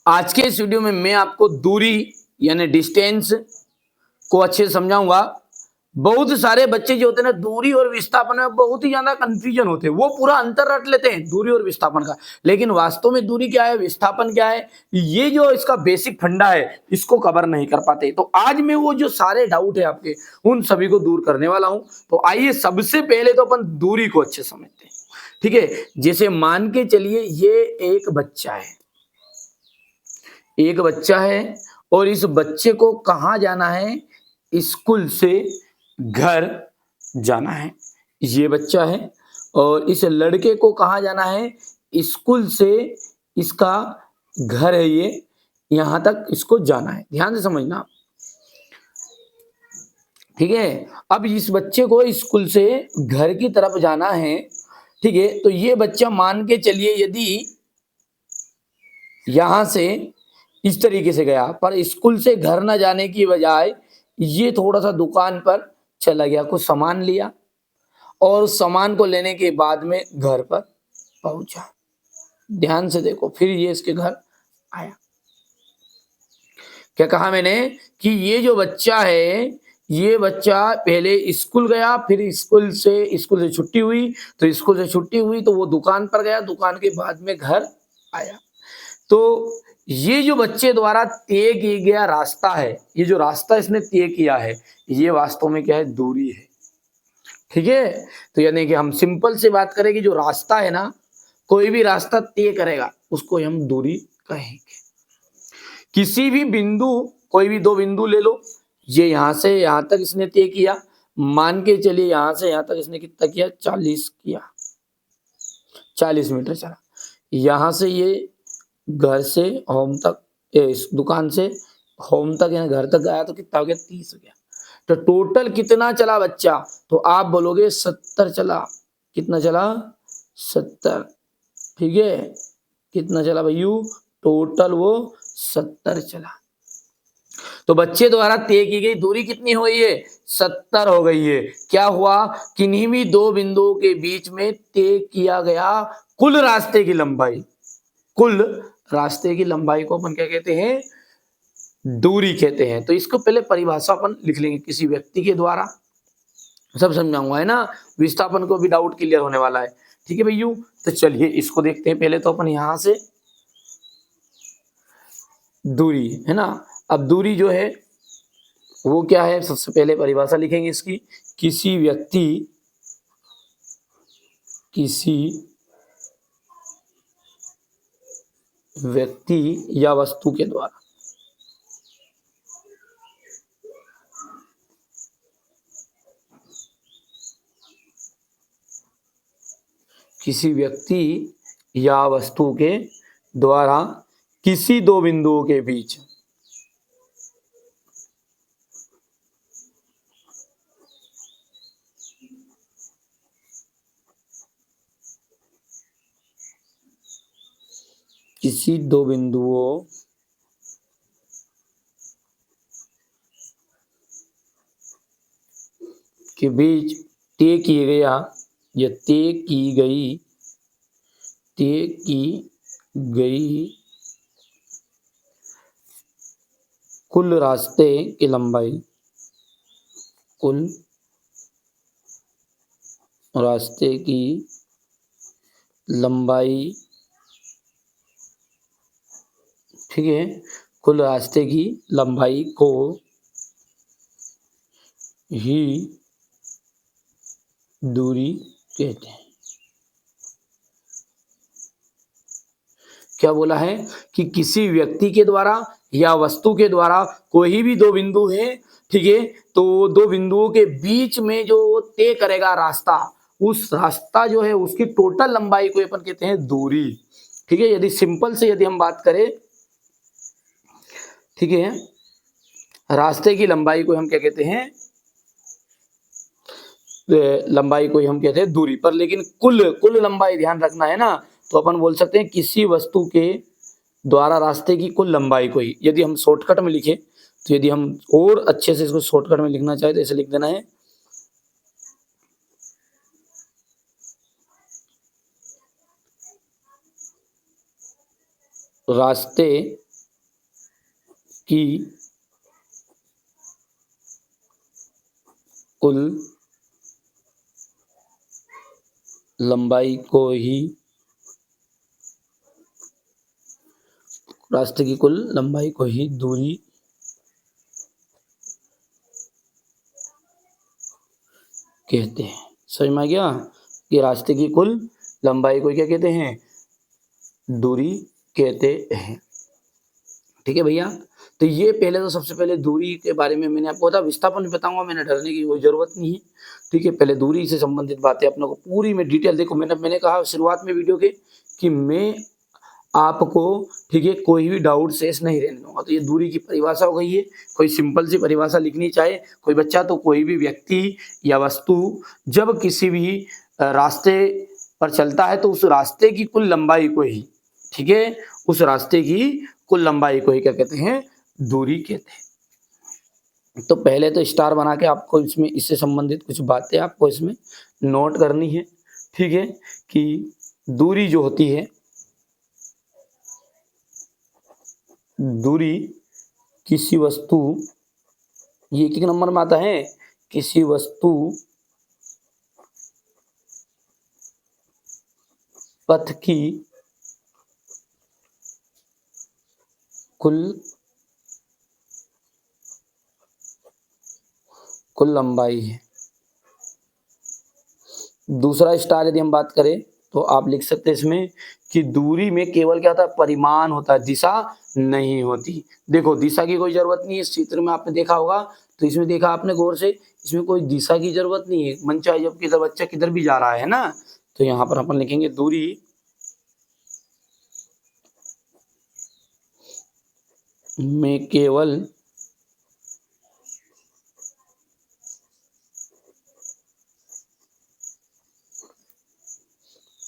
आज के इस वीडियो में मैं आपको दूरी यानी डिस्टेंस को अच्छे से समझाऊंगा। बहुत सारे बच्चे जो होते हैं ना, दूरी और विस्थापन में बहुत ही ज्यादा कंफ्यूजन होते हैं। वो पूरा अंतर रट लेते हैं दूरी और विस्थापन का, लेकिन वास्तव में दूरी क्या है, विस्थापन क्या है, ये जो इसका बेसिक फंडा है, इसको कवर नहीं कर पाते। तो आज मैं वो जो सारे डाउट है आपके, उन सभी को दूर करने वाला हूं। तो आइए सबसे पहले तो अपन दूरी को अच्छे समझते हैं। ठीक है, जैसे मान के चलिए ये एक बच्चा है, एक बच्चा है और इस बच्चे को कहाँ जाना है, स्कूल से घर जाना है। ये बच्चा है और इस लड़के को कहाँ जाना है, स्कूल से इसका घर है, ये यहाँ तक इसको जाना है। ध्यान से समझना, ठीक है। अब इस बच्चे को स्कूल से घर की तरफ जाना है, ठीक है। तो ये बच्चा मान के चलिए यदि यहां से इस तरीके से गया, पर स्कूल से घर न जाने की बजाय ये थोड़ा सा दुकान पर चला गया, कुछ सामान लिया और सामान को लेने के बाद में घर पर पहुंचा। ध्यान से देखो, फिर ये इसके घर आया। क्या कहा मैंने कि ये जो बच्चा है, ये बच्चा पहले स्कूल गया, फिर स्कूल से छुट्टी हुई, तो स्कूल से छुट्टी हुई तो वो दुकान पर गया, दुकान के बाद में घर आया। तो ये जो बच्चे द्वारा तय किया गया रास्ता है, ये जो रास्ता इसने तय किया है, ये वास्तव में क्या है, दूरी है। ठीक है, तो यानी कि हम सिंपल से बात करें कि जो रास्ता है ना, कोई भी रास्ता तय करेगा उसको हम दूरी कहेंगे। किसी भी बिंदु, कोई भी दो बिंदु ले लो, ये यहां से यहां तक इसने तय किया, मान के चलिए यहां से यहां तक इसने कितना किया, 40 किया, 40 मीटर चला। यहां से ये घर से होम तक, इस दुकान से होम तक या घर तक गया तो कितना हो गया, 30 हो गया। तो टोटल कितना चला बच्चा, तो आप बोलोगे 70 चला। कितना चला, 70। ठीक है, कितना चला भैयू, टोटल वो 70 चला। तो बच्चे द्वारा तय की गई दूरी कितनी हुई है, 70 हो गई है। क्या हुआ, किन्हीं भी दो बिंदुओं के बीच में तय किया गया कुल रास्ते की लंबाई, कुल रास्ते की लंबाई को अपन क्या कहते हैं, दूरी कहते हैं। तो इसको पहले परिभाषा अपन लिख लेंगे, किसी व्यक्ति के द्वारा, सब समझाऊंगा, है ना। विस्थापन को भी डाउट क्लियर होने वाला है। ठीक है भैया, तो चलिए इसको देखते हैं। पहले तो अपन यहां से दूरी, है ना। अब दूरी जो है वो क्या है, सबसे पहले परिभाषा लिखेंगे इसकी, किसी व्यक्ति या वस्तु के द्वारा, किसी व्यक्ति या वस्तु के द्वारा किसी दो बिंदुओं के बीच किसी दो बिंदुओं के बीच तय किया गया या तय की गई कुल रास्ते की लंबाई, कुल रास्ते की लंबाई, ठीक है, कुल रास्ते की लंबाई को ही दूरी कहते हैं। क्या बोला है कि किसी व्यक्ति के द्वारा या वस्तु के द्वारा कोई भी दो बिंदु है, ठीक है, तो दो बिंदुओं के बीच में जो तय करेगा रास्ता, उस रास्ता जो है उसकी टोटल लंबाई को अपन कहते हैं दूरी। ठीक है, यदि सिंपल से यदि हम बात करें, ठीक है, रास्ते की लंबाई को हम क्या कहते हैं, लंबाई को हम कहते हैं दूरी पर, लेकिन कुल लंबाई ध्यान रखना है ना। तो अपन बोल सकते हैं किसी वस्तु के द्वारा रास्ते की कुल लंबाई को ही, यदि हम शॉर्टकट में लिखे, तो यदि हम और अच्छे से इसको शॉर्टकट में लिखना चाहे तो ऐसे लिख देना है, रास्ते की कुल लंबाई को ही रास्ते की कुल लंबाई को ही दूरी कहते हैं। समझ में आ गया कि रास्ते की कुल लंबाई को क्या कहते हैं? दूरी कहते हैं। ठीक है भैया, तो ये पहले तो सबसे पहले दूरी के बारे में मैंने आपको बताया, विस्थापन भी बताऊंगा, मैंने डरने की कोई जरूरत नहीं है। ठीक है, पहले दूरी से संबंधित बातें अपनों को पूरी में डिटेल देखो। मैंने कहा शुरुआत में वीडियो के कि मैं आपको, ठीक है, कोई भी डाउट शेष नहीं रहने दूंगा। तो ये दूरी की परिभाषा हो गई है। कोई सिंपल सी परिभाषा लिखनी चाहे कोई बच्चा, तो कोई भी व्यक्ति या वस्तु जब किसी भी रास्ते पर चलता है तो उस रास्ते की कुल लंबाई को ही, ठीक है, उस रास्ते की कुल लंबाई को ही क्या कहते हैं? दूरी कहते हैं। तो पहले तो स्टार बना के आपको इसमें इससे संबंधित कुछ बातें आपको इसमें नोट करनी है। ठीक है, कि दूरी जो होती है, दूरी किसी वस्तु, ये एक नंबर में आता है, किसी वस्तु पथ की कुल लंबाई है। दूसरा स्टार यदि हम बात करें तो आप लिख सकते हैं इसमें कि दूरी में केवल क्या होता है? परिमाण होता है, दिशा नहीं होती। देखो दिशा की कोई जरूरत नहीं है, इस चित्र में आपने देखा होगा, तो इसमें देखा आपने गौर से, इसमें कोई दिशा की जरूरत नहीं है। मन चाहे जब किधर बच्चा किधर भी जा रहा है ना, तो यहाँ पर अपन लिखेंगे दूरी में केवल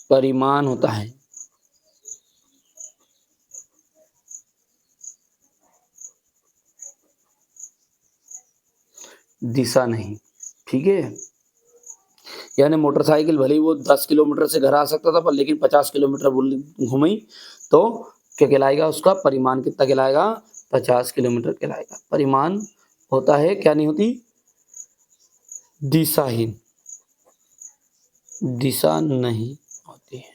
परिमाण होता है, दिशा नहीं। ठीक है, यानी मोटरसाइकिल भले ही वो 10 किलोमीटर से घर आ सकता था, पर लेकिन 50 किलोमीटर घुमाई तो क्या कहलाएगा? उसका परिमाण कितना कहलाएगा? 50 किलोमीटर कहलाएगा। परिमाण होता है, क्या नहीं होती? दिशाहीन, दिशा नहीं होती है।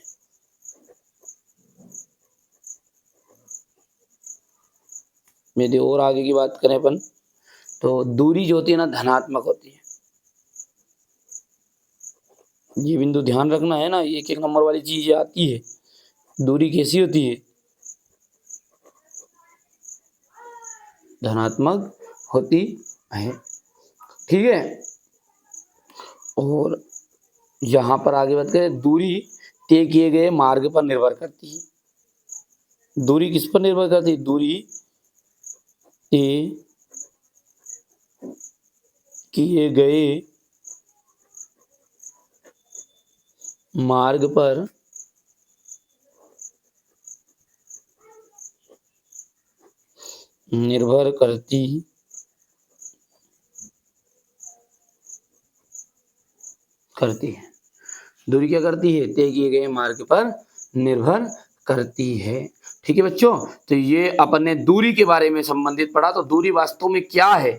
यदि और आगे की बात करें अपन, तो दूरी जो होती है ना, धनात्मक होती है। ये बिंदु ध्यान रखना है ना, एक एक नंबर वाली चीज आती है। दूरी कैसी होती है? धनात्मक होती है। ठीक है, और यहां पर आगे बात करें, दूरी तय किए गए मार्ग पर निर्भर करती है। दूरी किस पर निर्भर करती है? दूरी तय किए गए मार्ग पर निर्भर करती है। दूरी क्या करती है? तय किए गए मार्ग पर निर्भर करती है। ठीक है बच्चों, तो ये अपन ने दूरी के बारे में संबंधित पढ़ा। तो दूरी वास्तव में क्या है?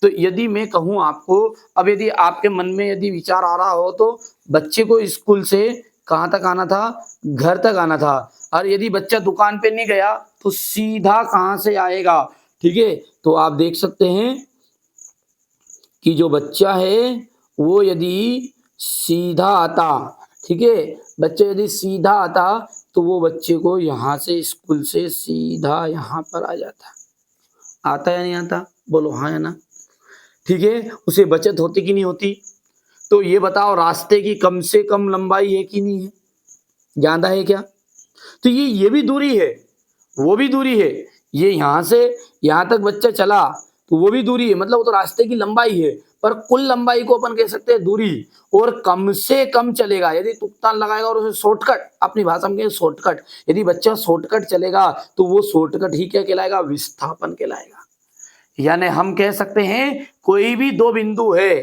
तो यदि मैं कहूं आपको, अब यदि आपके मन में यदि विचार आ रहा हो, तो बच्चे को स्कूल से कहाँ तक आना था? घर तक आना था। और यदि बच्चा दुकान पे नहीं गया तो सीधा कहाँ से आएगा? ठीक है, तो आप देख सकते हैं कि जो बच्चा है वो यदि सीधा आता, ठीक है, बच्चा यदि सीधा आता तो वो बच्चे को यहाँ से स्कूल से सीधा यहाँ पर आ जाता। आता या नहीं आता? बोलो हाँ या ना। ठीक है, उसे बचत होती कि नहीं होती? तो ये बताओ, रास्ते की कम से कम लंबाई है कि नहीं है? ज्यादा है क्या? तो ये भी दूरी है, वो भी दूरी है। ये यहाँ से यहाँ तक बच्चा चला तो वो भी दूरी है, मतलब वो तो रास्ते की लंबाई है, पर कुल लंबाई को अपन कह सकते हैं दूरी। और कम से कम चलेगा, यदि तुक्तान लगाएगा और उसे शॉर्टकट, अपनी भाषा में शॉर्टकट, यदि बच्चा शॉर्टकट चलेगा तो वो शॉर्टकट ही क्या कहलाएगा? विस्थापन कहलाएगा। यानी हम कह सकते हैं कोई भी दो बिंदु है,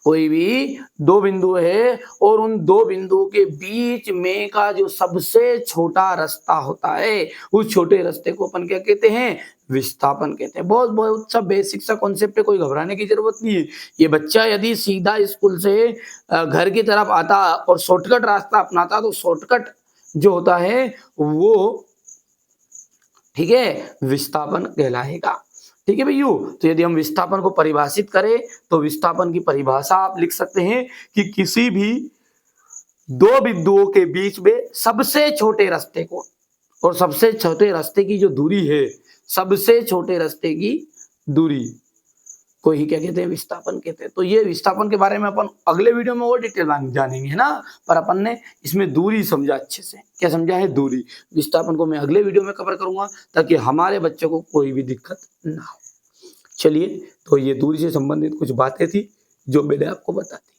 कोई भी दो बिंदु है और उन दो बिंदुओं के बीच में का जो सबसे छोटा रास्ता होता है, उस छोटे रास्ते को अपन क्या कहते हैं, विस्थापन कहते हैं। बहुत बहुत सा बेसिक सा कॉन्सेप्ट है, कोई घबराने की जरूरत नहीं है। ये बच्चा यदि सीधा स्कूल से घर की तरफ आता और शॉर्टकट रास्ता अपनाता तो शॉर्टकट जो होता है वो, ठीक है, विस्थापन कहलाएगा। ठीक है भैया, तो यदि हम विस्थापन को परिभाषित करें तो विस्थापन की परिभाषा आप लिख सकते हैं कि किसी भी दो बिंदुओं के बीच में सबसे छोटे रास्ते को, और सबसे छोटे रास्ते की जो दूरी है, सबसे छोटे रास्ते की दूरी को ही क्या कहते हैं, विस्थापन कहते हैं। तो ये विस्थापन के बारे में अपन अगले वीडियो में और डिटेल जानेंगे, है ना। पर अपन ने इसमें दूरी समझा अच्छे से, क्या समझा है, दूरी। विस्थापन को मैं अगले वीडियो में कवर करूंगा ताकि हमारे बच्चों को कोई भी दिक्कत ना हो। चलिए, तो ये दूरी से संबंधित कुछ बातें थी जो मैंने आपको बता दी।